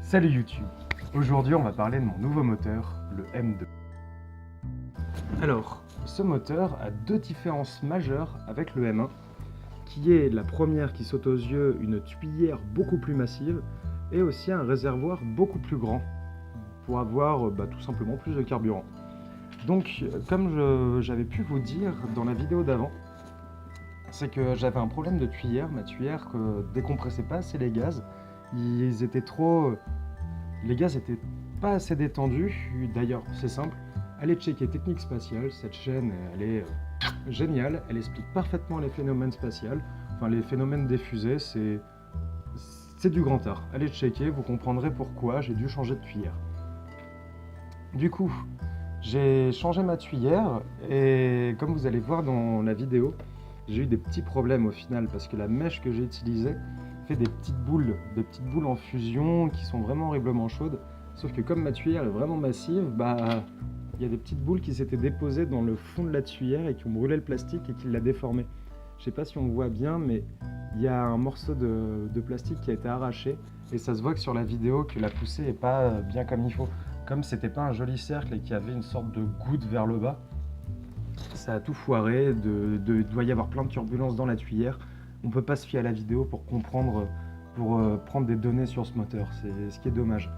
Salut YouTube. Aujourd'hui on va parler de mon nouveau moteur, le M2. Alors, ce moteur a deux différences majeures avec le M1, qui est la première qui saute aux yeux, une tuyère beaucoup plus massive, et aussi un réservoir beaucoup plus grand, pour avoir tout simplement plus de carburant. Donc, comme j'avais pu vous dire dans la vidéo d'avant, c'est que j'avais un problème de tuyère, ma tuyère décompressait pas assez les gaz, les gaz étaient pas assez détendus. D'ailleurs, c'est simple, allez checker Technique Spatiale, cette chaîne elle est géniale, elle explique parfaitement les phénomènes spatiaux, enfin les phénomènes des fusées, c'est du grand art. Allez checker, vous comprendrez pourquoi j'ai dû changer de tuyère. Du coup, j'ai changé ma tuyère et comme vous allez voir dans la vidéo, j'ai eu des petits problèmes au final parce que la mèche que j'ai utilisée fait des petites boules en fusion qui sont vraiment horriblement chaudes. Sauf que comme ma tuyère est vraiment massive, il y a des petites boules qui s'étaient déposées dans le fond de la tuyère et qui ont brûlé le plastique et qui l'a déformé. Je sais pas si on voit bien, mais il y a un morceau de plastique qui a été arraché et ça se voit que sur la vidéo que la poussée est pas bien comme il faut. Comme c'était pas un joli cercle et qu'il y avait une sorte de goutte vers le bas, ça a tout foiré, doit y avoir plein de turbulences dans la tuyère. On peut pas se fier à la vidéo pour comprendre, pour prendre des données sur ce moteur, c'est ce qui est dommage.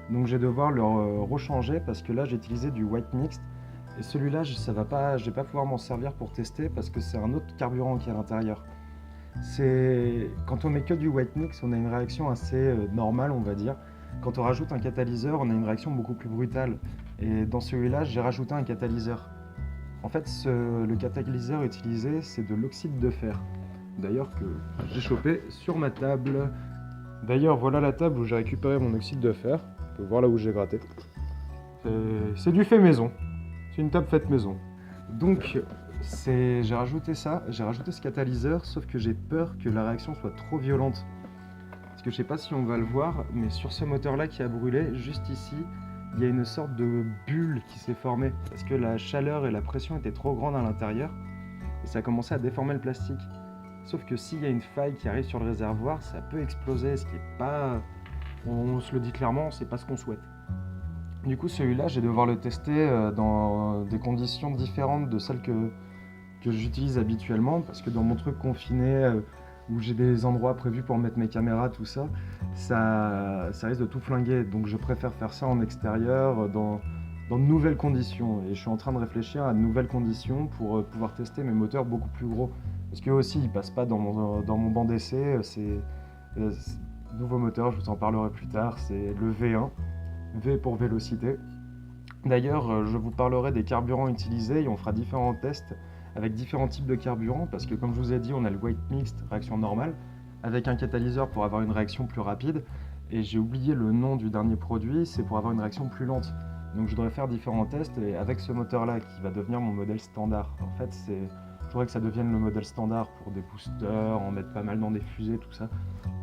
Donc je vais devoir le rechanger parce que là j'ai utilisé du white mixed et celui-là je vais pas pouvoir m'en servir pour tester parce que c'est un autre carburant qui est à l'intérieur. Quand on met que du white mix, on a une réaction assez normale, on va dire. Quand on rajoute un catalyseur, on a une réaction beaucoup plus brutale. Et dans celui-là, j'ai rajouté un catalyseur. En fait, le catalyseur utilisé, c'est de l'oxyde de fer. D'ailleurs, que j'ai chopé sur ma table. D'ailleurs, voilà la table où j'ai récupéré mon oxyde de fer. On peut voir là où j'ai gratté. C'est du fait maison. C'est une table faite maison. Donc, j'ai rajouté ce catalyseur, sauf que j'ai peur que la réaction soit trop violente. Parce que je sais pas si on va le voir, mais sur ce moteur-là qui a brûlé, juste ici, il y a une sorte de bulle qui s'est formée. Parce que la chaleur et la pression étaient trop grandes à l'intérieur, et ça a commencé à déformer le plastique. Sauf que s'il y a une faille qui arrive sur le réservoir, ça peut exploser, ce qui est pas... On se le dit clairement, c'est pas ce qu'on souhaite. Du coup, celui-là, je vais devoir le tester dans des conditions différentes de celles que j'utilise habituellement, parce que dans mon truc confiné, où j'ai des endroits prévus pour mettre mes caméras, tout ça, ça risque de tout flinguer. Donc je préfère faire ça en extérieur, dans de nouvelles conditions. Et je suis en train de réfléchir à de nouvelles conditions pour pouvoir tester mes moteurs beaucoup plus gros. Parce qu'eux aussi, ils passent pas dans mon banc d'essai. C'est nouveau moteur, je vous en parlerai plus tard, c'est le V1. V pour vélocité. D'ailleurs, je vous parlerai des carburants utilisés et on fera différents tests avec différents types de carburants parce que comme je vous ai dit, on a le white mixed, réaction normale, avec un catalyseur pour avoir une réaction plus rapide. Et j'ai oublié le nom du dernier produit, c'est pour avoir une réaction plus lente. Donc je devrais faire différents tests et avec ce moteur-là qui va devenir mon modèle standard. En fait, je voudrais que ça devienne le modèle standard pour des boosters, en mettre pas mal dans des fusées, tout ça.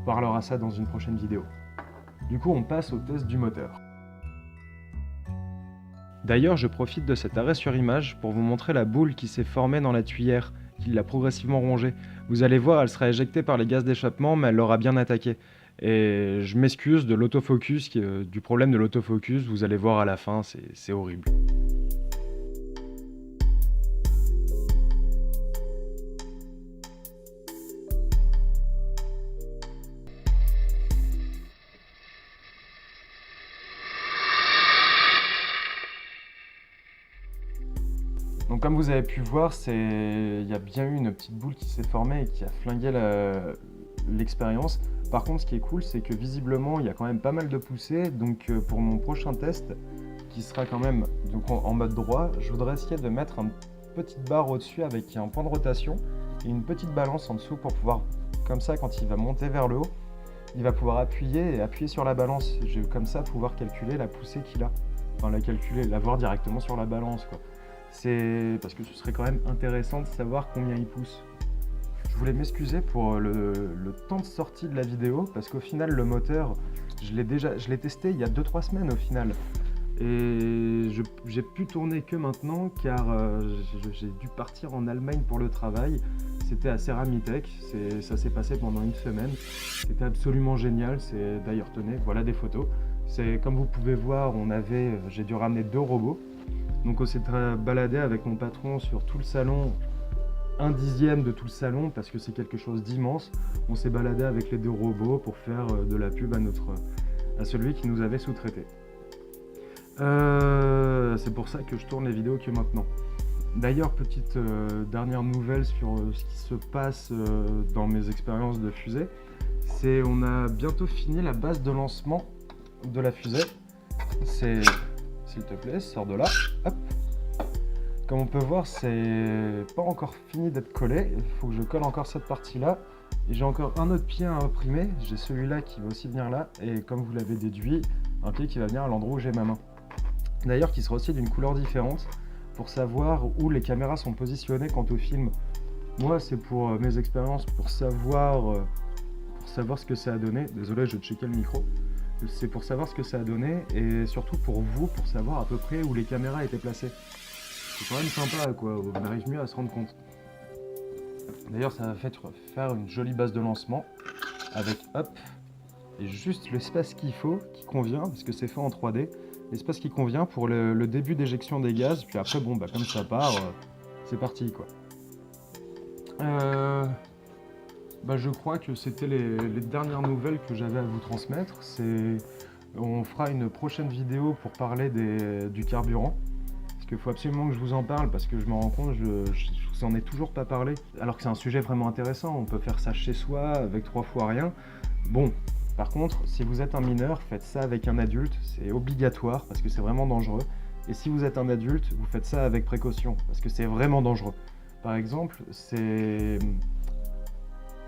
On parlera ça dans une prochaine vidéo. Du coup, on passe au test du moteur. D'ailleurs, je profite de cet arrêt sur image pour vous montrer la boule qui s'est formée dans la tuyère, qui l'a progressivement rongée. Vous allez voir, elle sera éjectée par les gaz d'échappement, mais elle l'aura bien attaqué. Et je m'excuse de l'autofocus, du problème de l'autofocus, vous allez voir à la fin, c'est horrible. Donc comme vous avez pu voir, il y a bien eu une petite boule qui s'est formée et qui a flingué l'expérience. Par contre, ce qui est cool, c'est que visiblement, il y a quand même pas mal de poussées. Donc pour mon prochain test, qui sera quand même donc, en mode droit, je voudrais essayer de mettre une petite barre au-dessus avec un point de rotation et une petite balance en dessous pour pouvoir, comme ça, quand il va monter vers le haut, il va pouvoir appuyer sur la balance. Je vais comme ça pouvoir calculer la poussée qu'il a. Enfin, la voir directement sur la balance, quoi. C'est parce que ce serait quand même intéressant de savoir combien il pousse. Je voulais m'excuser pour le temps de sortie de la vidéo parce qu'au final le moteur, je l'ai testé il y a 2-3 semaines au final. Et j'ai pu tourner que maintenant car j'ai dû partir en Allemagne pour le travail. C'était à Ceramitech, ça s'est passé pendant une semaine. C'était absolument génial, d'ailleurs tenez, voilà des photos. Comme vous pouvez voir, j'ai dû ramener 2 robots. Donc on s'est baladé avec mon patron sur tout le salon, 1/10 de tout le salon parce que c'est quelque chose d'immense. On s'est baladé avec les 2 robots pour faire de la pub à celui qui nous avait sous-traité. C'est pour ça que je tourne les vidéos que maintenant. D'ailleurs, petite dernière nouvelle sur ce qui se passe dans mes expériences de fusée, on a bientôt fini la base de lancement de la fusée. S'il te plaît, sors de là. Hop. Comme on peut voir, c'est pas encore fini d'être collé. Il faut que je colle encore cette partie-là. Et j'ai encore un autre pied à imprimer. J'ai celui-là qui va aussi venir là. Et comme vous l'avez déduit, un pied qui va venir à l'endroit où j'ai ma main. D'ailleurs, qui sera aussi d'une couleur différente pour savoir où les caméras sont positionnées quant au film. Moi, c'est pour mes expériences, pour savoir ce que ça a donné. Désolé, je checkais le micro. C'est pour savoir ce que ça a donné et surtout pour vous, pour savoir à peu près où les caméras étaient placées. C'est quand même sympa, quoi. On arrive mieux à se rendre compte. D'ailleurs, ça va faire une jolie base de lancement avec hop et juste l'espace qu'il faut, qui convient, parce que c'est fait en 3D. L'espace qui convient pour le début d'éjection des gaz, puis après, bon, comme ça part, c'est parti, quoi. Je crois que c'était les dernières nouvelles que j'avais à vous transmettre. On fera une prochaine vidéo pour parler du carburant. Parce qu'il faut absolument que je vous en parle, parce que je me rends compte, je vous en ai toujours pas parlé. Alors que c'est un sujet vraiment intéressant, on peut faire ça chez soi, avec 3 fois rien. Bon. Par contre, si vous êtes un mineur, faites ça avec un adulte, c'est obligatoire parce que c'est vraiment dangereux. Et si vous êtes un adulte, vous faites ça avec précaution parce que c'est vraiment dangereux. Par exemple,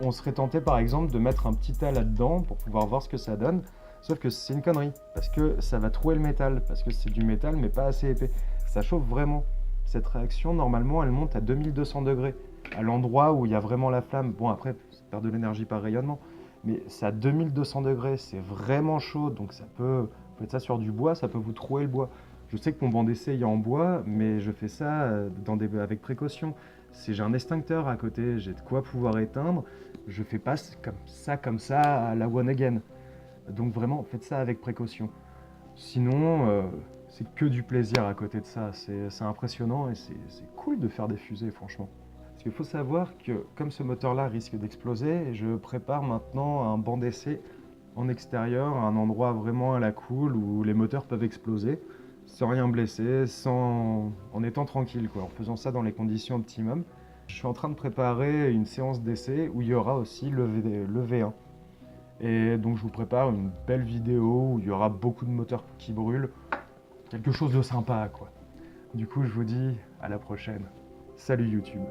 on serait tenté par exemple de mettre un petit tas là-dedans pour pouvoir voir ce que ça donne. Sauf que c'est une connerie parce que ça va trouer le métal, parce que c'est du métal mais pas assez épais. Ça chauffe vraiment. Cette réaction, normalement, elle monte à 2200 degrés, à l'endroit où il y a vraiment la flamme. Bon, après, ça perd de l'énergie par rayonnement. Mais c'est à 2200 degrés, c'est vraiment chaud, donc vous faites ça sur du bois, ça peut vous trouer le bois. Je sais que mon banc d'essai est en bois, mais je fais ça avec précaution. Si j'ai un extincteur à côté, j'ai de quoi pouvoir éteindre, je fais pas comme ça à la one again. Donc vraiment, faites ça avec précaution. Sinon, c'est que du plaisir à côté de ça, c'est impressionnant et c'est cool de faire des fusées, franchement. Parce qu'il faut savoir que comme ce moteur-là risque d'exploser, je prépare maintenant un banc d'essai en extérieur, à un endroit vraiment à la cool où les moteurs peuvent exploser, sans rien blesser, en étant tranquille, quoi, en faisant ça dans les conditions optimum. Je suis en train de préparer une séance d'essai où il y aura aussi le V1. Et donc je vous prépare une belle vidéo où il y aura beaucoup de moteurs qui brûlent, quelque chose de sympa, quoi. Du coup, je vous dis à la prochaine. Salut YouTube.